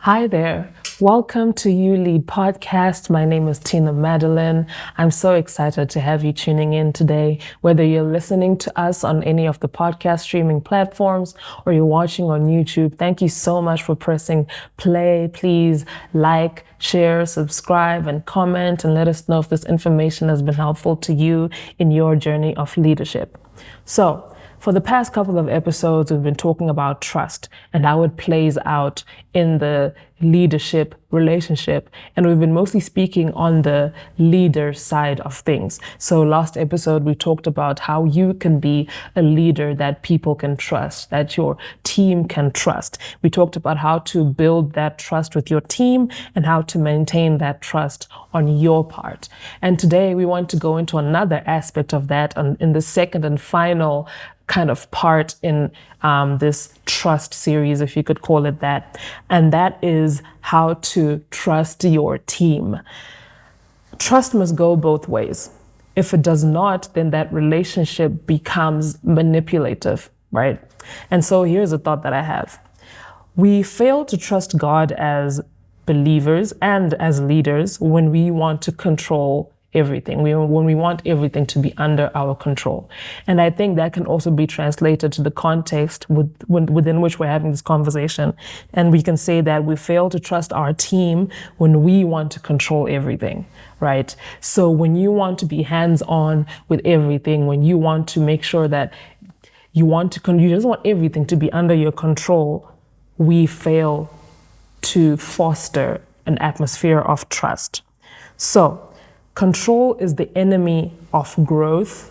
Hi there. Welcome to ULEAD podcast. My name is Tina Madeline. I'm so excited to have you tuning in today. Whether you're listening to us on any of the podcast streaming platforms or you're watching on YouTube, thank you so much for pressing play. Please like, share, subscribe, and comment, and let us know if this information has been helpful to you in your journey of leadership. So, for the past couple of episodes, we've been talking about trust and how it plays out in the leadership relationship. And we've been mostly speaking on the leader side of things. So last episode, we talked about how you can be a leader that people can trust, that your team can trust. We talked about how to build that trust with your team and how to maintain that trust on your part. And today we want to go into another aspect of that in the second and final kind of part in this trust series, if you could call it that. And that is how to trust your team. Trust must go both ways. If it does not, then that relationship becomes manipulative, right? And so here's a thought that I have. We fail to trust God as believers and as leaders when we want to control everything, when we want everything to be under our control. And I think that can also be translated to the context within which we're having this conversation. And we can say that we fail to trust our team when we want to control everything, right? So when you want to be hands-on with everything, when you want to make sure that you just want everything to be under your control, we fail to foster an atmosphere of trust. So, control is the enemy of growth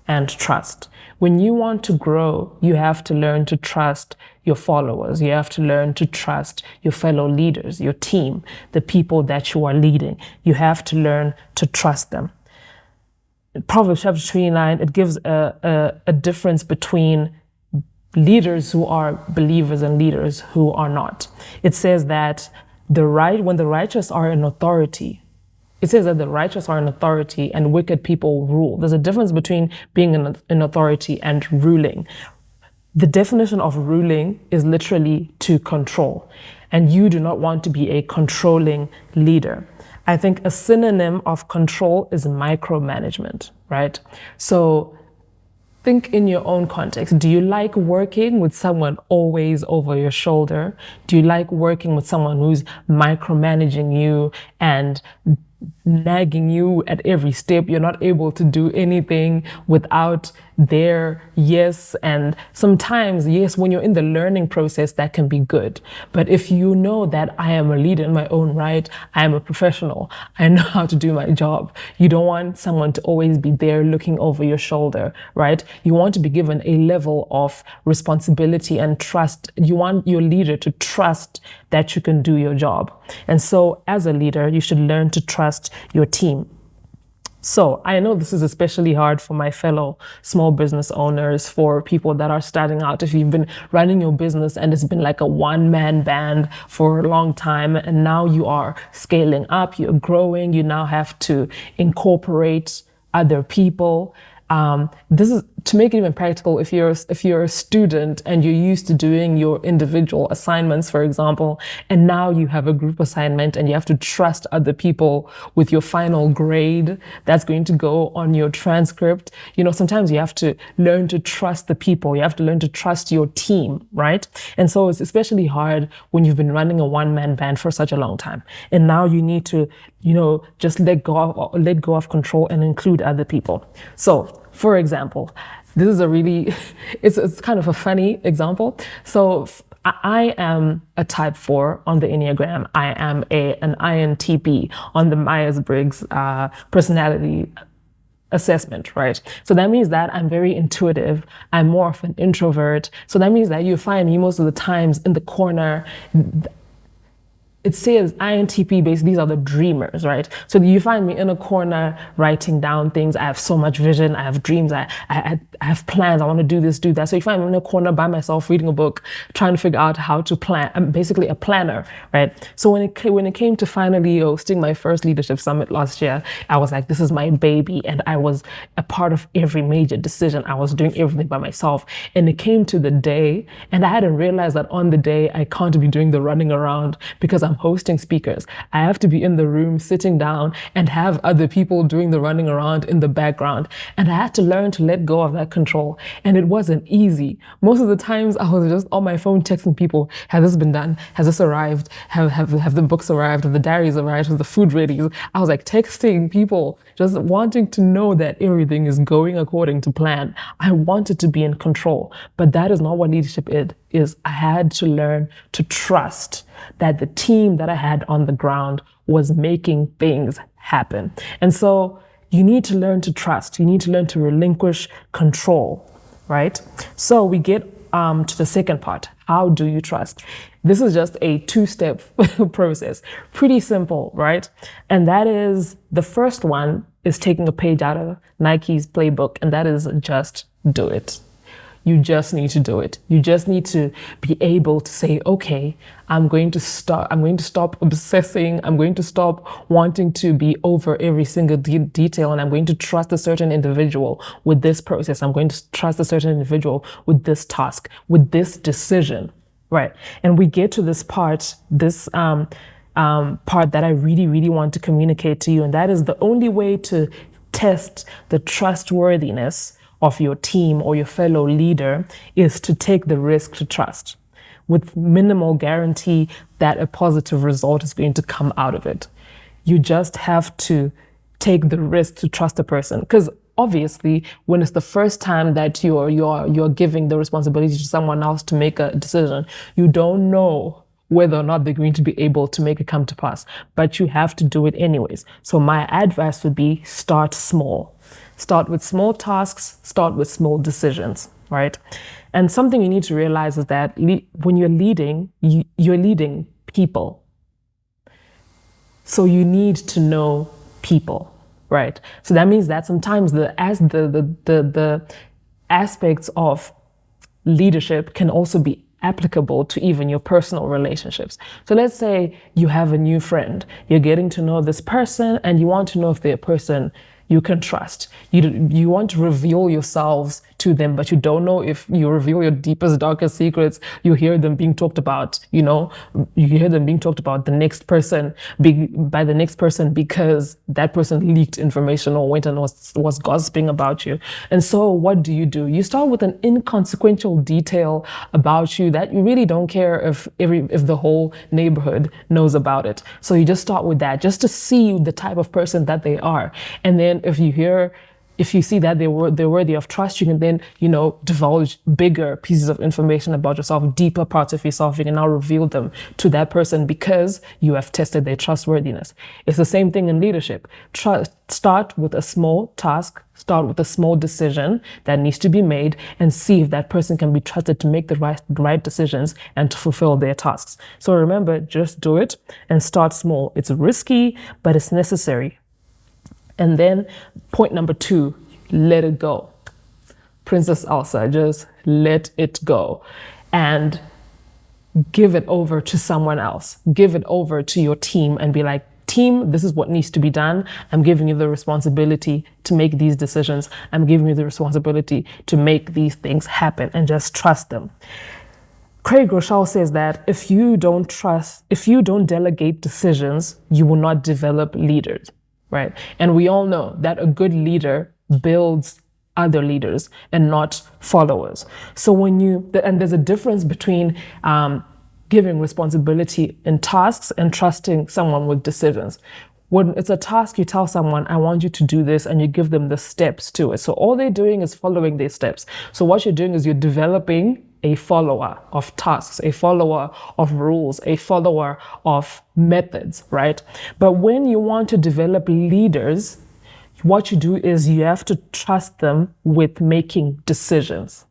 and trust. When you want to grow, you have to learn to trust your followers. You have to learn to trust your fellow leaders, your team, the people that you are leading. You have to learn to trust them. In Proverbs chapter 29, it gives a difference between leaders who are believers and leaders who are not. It says that when the righteous are in authority, it says that the righteous are in authority and wicked people rule. There's a difference between being in authority and ruling. The definition of ruling is literally to control. And you do not want to be a controlling leader. I think a synonym of control is micromanagement, right? So think in your own context. Do you like working with someone always over your shoulder? Do you like working with someone who's micromanaging you and nagging you at every step? You're not able to do anything without their yes. And sometimes, yes, when you're in the learning process, that can be good. But if you know that I am a leader in my own right, I am a professional, I know how to do my job. You don't want someone to always be there looking over your shoulder, right? You want to be given a level of responsibility and trust. You want your leader to trust that you can do your job. And so as a leader, you should learn to trust your team. So I know this is especially hard for my fellow small business owners, for people that are starting out. If you've been running your business and it's been like a one-man band for a long time, and now you are scaling up, you're growing, you now have to incorporate other people. This is to make it even practical. If you're a student and you're used to doing your individual assignments, for example, and now you have a group assignment and you have to trust other people with your final grade that's going to go on your transcript. Sometimes you have to learn to trust the people. You have to learn to trust your team, right? And so it's especially hard when you've been running a one-man band for such a long time. And now you need to, just let go of control and include other people. So, for example, this is it's kind of a funny example. So I am a type 4 on the Enneagram. I am an INTP on the Myers-Briggs personality assessment, right? So that means that I'm very intuitive. I'm more of an introvert. So that means that you find me most of the times in the corner, it says INTP based, these are the dreamers, right? So you find me in a corner writing down things. I have so much vision. I have dreams. I have plans. I want to do this, do that. So you find me in a corner by myself reading a book, trying to figure out how to plan. I'm basically a planner, right? So when it came to finally hosting my first leadership summit last year, I was like, this is my baby. And I was a part of every major decision. I was doing everything by myself. And it came to the day, and I hadn't realized that on the day I can't be doing the running around because I'm hosting speakers. I have to be in the room sitting down and have other people doing the running around in the background. And I had to learn to let go of that control. And it wasn't easy. Most of the times I was just on my phone texting people, has this been done? Has this arrived? Have the books arrived? Have the diaries arrived? Has the food ready? I was like texting people, just wanting to know that everything is going according to plan. I wanted to be in control, but that is not what leadership is. I had to learn to trust that the team that I had on the ground was making things happen. And so you need to learn to trust. You need to learn to relinquish control, right? So we get to the second part. How do you trust? This is just a two-step process. Pretty simple, right? And that is, the first one is taking a page out of Nike's playbook, and that is just do it. You just need to do it. You just need to be able to say, okay, I'm going to stop obsessing. I'm going to stop wanting to be over every single detail. And I'm going to trust a certain individual with this process. I'm going to trust a certain individual with this task, with this decision, right? And we get to this part, part that I really, really want to communicate to you. And that is the only way to test the trustworthiness of your team or your fellow leader is to take the risk to trust with minimal guarantee that a positive result is going to come out of it. You just have to take the risk to trust a person, because obviously when it's the first time that you're giving the responsibility to someone else to make a decision, you don't know whether or not they're going to be able to make it come to pass, but you have to do it anyways. So my advice would be start small. Start with small tasks, start with small decisions, right? And something you need to realize is that when you're leading, you're leading people. So you need to know people, right? So that means that sometimes the aspects of leadership can also be applicable to even your personal relationships. So let's say you have a new friend, you're getting to know this person and you want to know if they're a person you can trust. You want to reveal yourselves to them, but you don't know if you reveal your deepest, darkest secrets. You hear them being talked about, you hear them being talked about by the next person because that person leaked information or went and was gossiping about you. And so what do? You start with an inconsequential detail about you that you really don't care if the whole neighborhood knows about it. So you just start with that, just to see the type of person that they are. And then if you see that they're worthy of trust, you can then, divulge bigger pieces of information about yourself, deeper parts of yourself. You can now reveal them to that person because you have tested their trustworthiness. It's the same thing in leadership. Start with a small task, start with a small decision that needs to be made, and see if that person can be trusted to make the right decisions and to fulfill their tasks. So remember, just do it and start small. It's risky, but it's necessary. And then point number 2, let it go. Princess Elsa, just let it go and give it over to someone else. Give it over to your team and be like, team, this is what needs to be done. I'm giving you the responsibility to make these decisions. I'm giving you the responsibility to make these things happen, and just trust them. Craig Rochelle says that if you don't delegate decisions, you will not develop leaders. Right. And we all know that a good leader builds other leaders and not followers. So and there's a difference between giving responsibility in tasks and trusting someone with decisions. When it's a task, you tell someone, I want you to do this, and you give them the steps to it. So all they're doing is following their steps. So what you're doing is you're developing a follower of tasks, a follower of rules, a follower of methods, right? But when you want to develop leaders, what you do is you have to trust them with making decisions.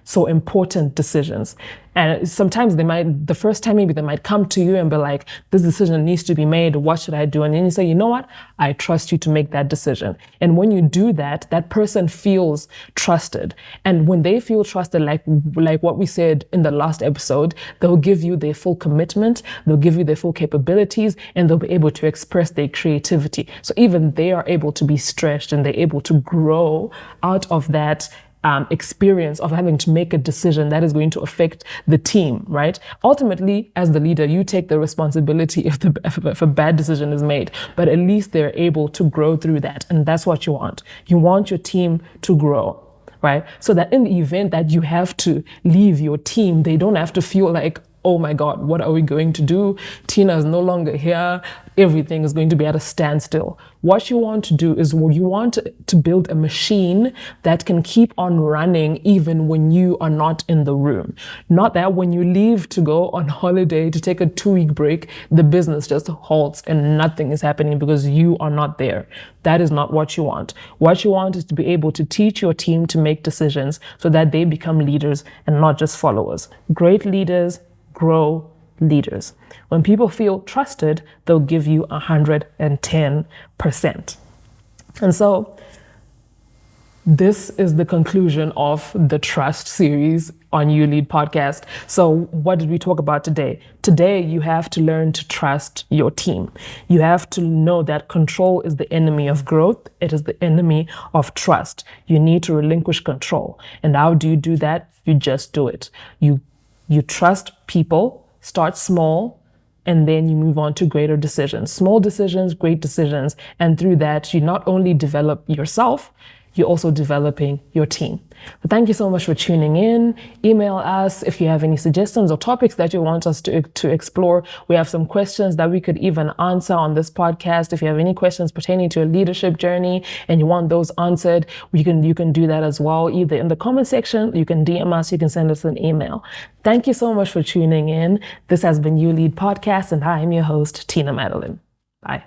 so important decisions. And sometimes the first time maybe they might come to you and be like, this decision needs to be made. What should I do? And then you say, you know what? I trust you to make that decision. And when you do that, that person feels trusted. And when they feel trusted, like what we said in the last episode, they'll give you their full commitment, they'll give you their full capabilities, and they'll be able to express their creativity. So even they are able to be stretched and they're able to grow out of that experience of having to make a decision that is going to affect the team, right? Ultimately, as the leader, you take the responsibility if a bad decision is made, but at least they're able to grow through that. And that's what you want. You want your team to grow, right? So that in the event that you have to leave your team, they don't have to feel like, oh my God, what are we going to do? Tina is no longer here. Everything is going to be at a standstill. What you want to do is you want to build a machine that can keep on running even when you are not in the room. Not that when you leave to go on holiday to take a 2-week break, the business just halts and nothing is happening because you are not there. That is not what you want. What you want is to be able to teach your team to make decisions so that they become leaders and not just followers. Great leaders grow leaders. When people feel trusted, they'll give you 110%. And so this is the conclusion of the Trust series on ULEAD podcast. So what did we talk about today? Today, you have to learn to trust your team. You have to know that control is the enemy of growth. It is the enemy of trust. You need to relinquish control. And how do you do that? You just do it. You trust people, start small, and then you move on to greater decisions. Small decisions, great decisions. And through that, you not only develop yourself, you're also developing your team. But thank you so much for tuning in. Email us if you have any suggestions or topics that you want us to explore. We have some questions that we could even answer on this podcast. If you have any questions pertaining to a leadership journey and you want those answered, you can do that as well, either in the comment section, you can DM us, you can send us an email. Thank you so much for tuning in. This has been ULEAD Podcast, and I am your host, Tina Madeline. Bye.